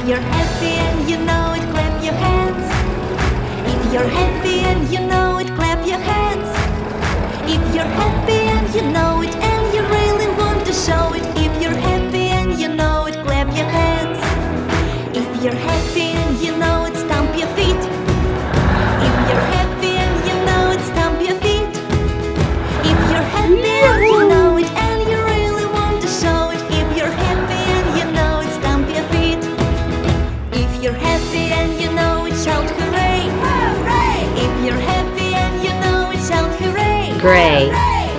you're happy and you know it, clap your hands. If you're happy and you know it, clap your hands. If you're happy and you know it, and you really want to show it. If you're happy and you know it, clap your hands. If you're happy and you know it, stamp your feet. If you're happy and you know it, stamp your feet. If you're happy and you know it, and you really want to show it. If you're happy and you know it, stamp your feet. If you're happy and you know it, shout hooray! Hooray! If you're happy and you know it, shout hooray! Gray.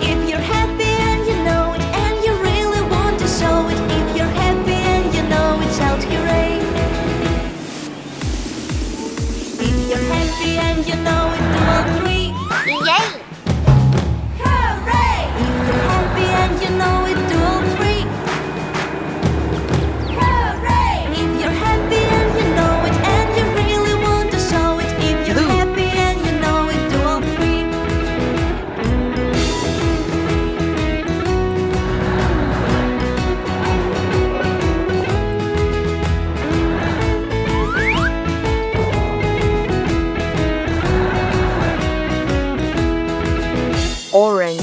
If you're happy and you know it, and you really want to show it. If you're happy and you know it, shout hooray! If you're happy and you know it, do all three. Yay! Hooray! If you're happy and you know it, do all three. Hooray! If you're happy and you know it, and you really want to show it. If you're happy and you know it, do all three. Orange.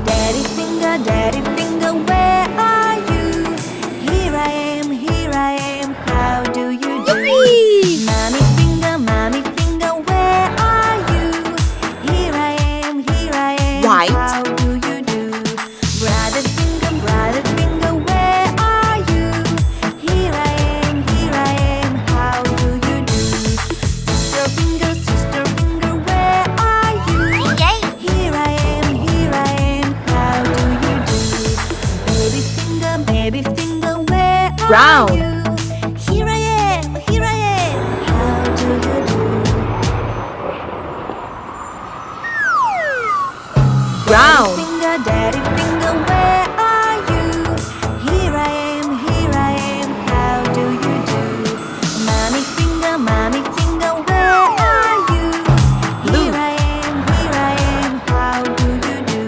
Daddy finger, where are you? Here I am, how do you do? Yippee! Mommy finger, where are you? Here I am, White. how do you do? Brother finger, where are you? Here I am, how do you do? Sister finger, where are you? Yay! Here I am, how do you do? Baby finger, where Brown. are you? Here I am, how do you do? Brown. Daddy finger, where are you? Here I am, how do you do? Mommy finger, where are you? Blue. Here I am, how do you do?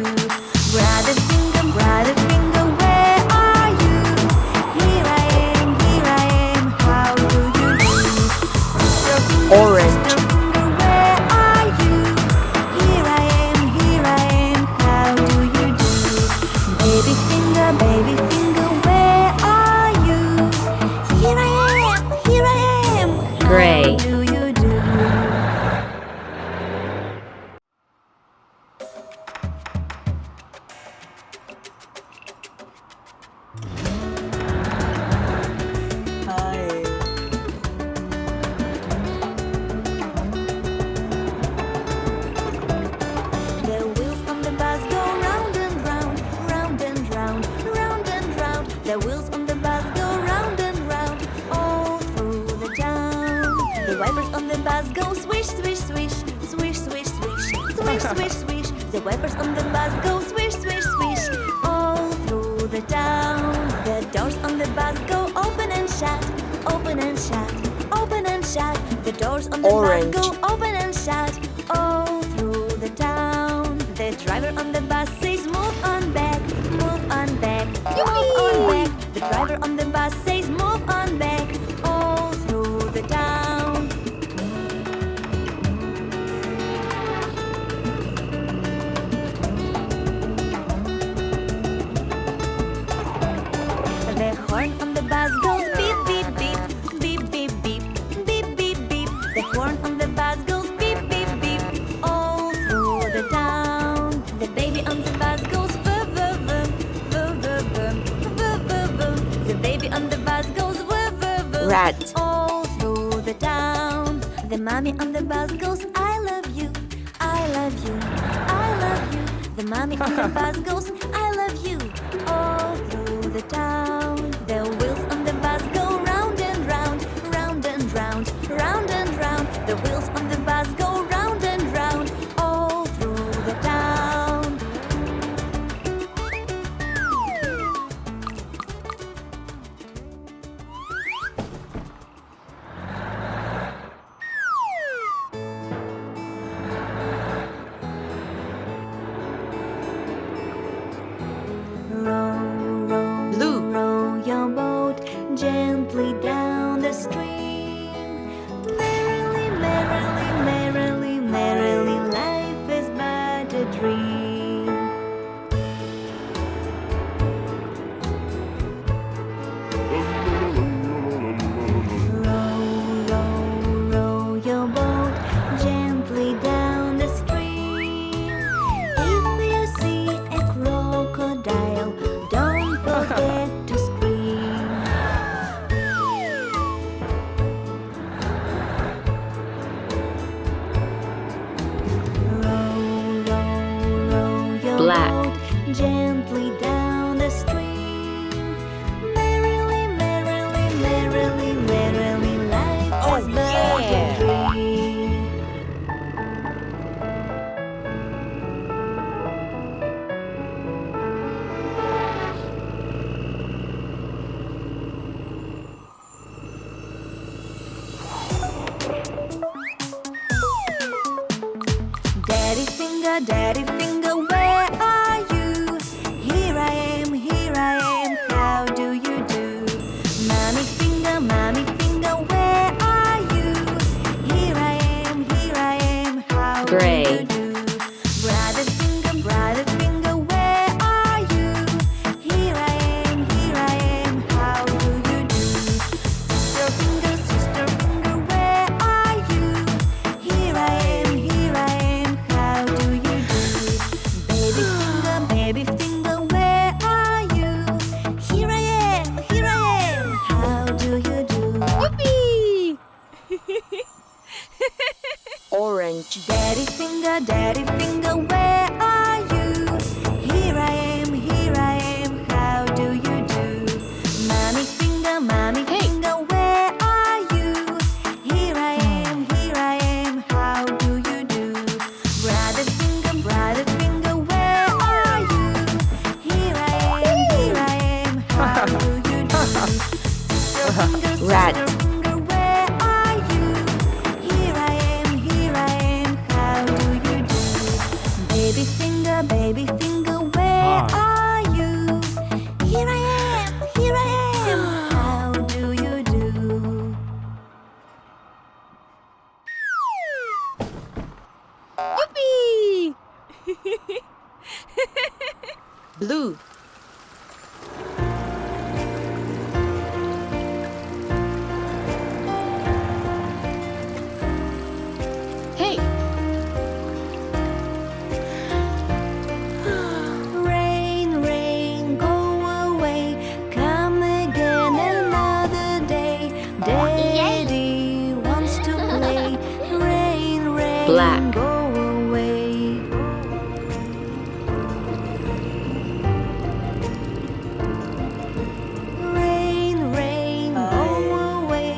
Brother finger, where are you? Here I am, how do you do? Orange. Sister finger, where are you? Here I am, how do you do? Baby finger, where are you? Here I am, Gray. how do you do? The wheels on the bus go round and round, round and round, round and round. The wheels on the bus go round and round, all through the town. The wipers on the bus go swish, swish, swish, swish, swish, swish, swish, swish, swish. The wipers on the bus go swish, swish, swish, all through the town. The doors on the bus go open and shut, open and shut, open and shut. The doors on the Orange. bus go open and shut, all through the town. The driver on the bus says move on back, move on back, move on back. The driver on the bus says move on back, all through the town. The horn on the bus goes beep, beep, beep, beep, beep, beep, beep, beep, beep. The horn on the bus goes beep, beep, beep, all through the town. The baby on the bus goes vum, vum, vum, vum, vum, vum, vum, vum. The baby on the bus goes vum, vum, vum, Red. all through the town. The mommy on the bus goes I love you, I love you, I love you. The mommy on the bus goes I love you, all through the town. The wheels on the bus go round and round, round and round, round and round. The wheels on the bus go round and round, all through the town. Daddy finger, where are you? Here I am, how do you do? Mommy finger, where are you? Here I am, how do you do? Brother finger, where are you? Here I am, how do you do? Rat. Sister finger, where are you? Here I am, how do you do? Baby finger, where are you? Here I am, how do you do? Yippee! Blue. Hey. Rain, go away, come again another day. Daddy wants to play. Rain, Black. go away. Rain, go away,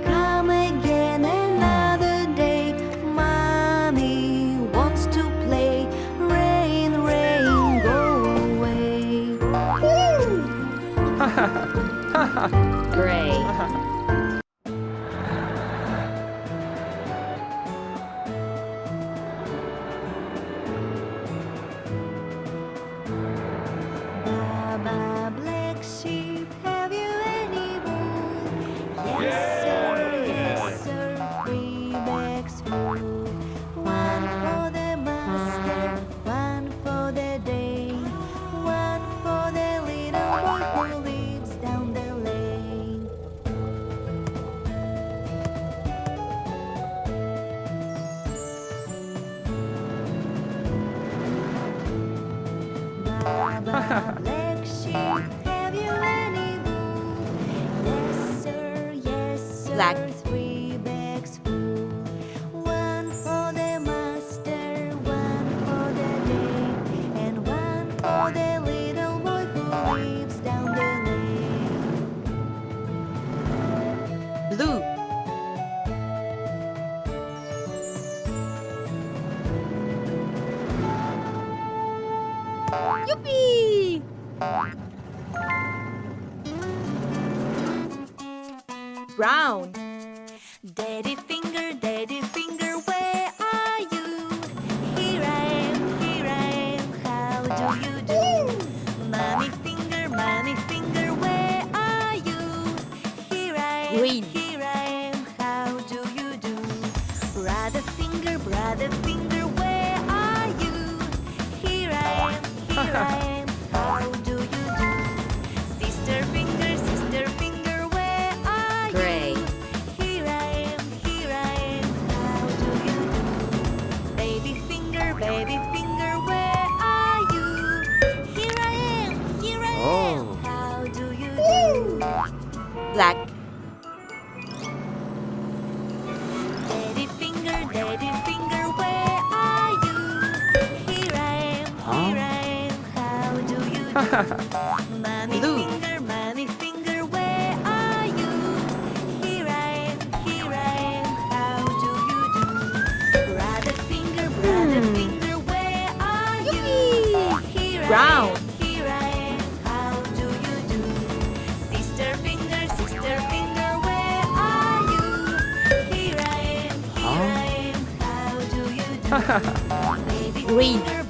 come again another day. Mommy wants to play. Rain, go away. Gray. Baba, black sheep, have you any wool? Yes, sir, 3 bags full. One for the master, one for the day, one for the little boy who lives down the lane. Baba, black sheep, have you any wool? Yes, sir, Black. 3 bags full. One for the master, one for the day, and one for the little boy who lives down the lane. Blue. Yippee! Brown. Daddy finger, where are you? Here I am, how do you do? Mommy finger, where are you? Here I Green. am, how do you do? Brother finger, where are you? Here I am, how do you do? Sister finger, where are you? Gray. Here I am, how do you do? Baby finger, where are you? Here I am, how do you do? Black. Daddy finger, where are you? Here I am, how do you do? Mommy finger, where are you? Here I am, how do you do? Brother finger, where are you? Here Brown. I am, how do you do? Sister finger, where are you? Here I am, how do you do? Baby Green. finger,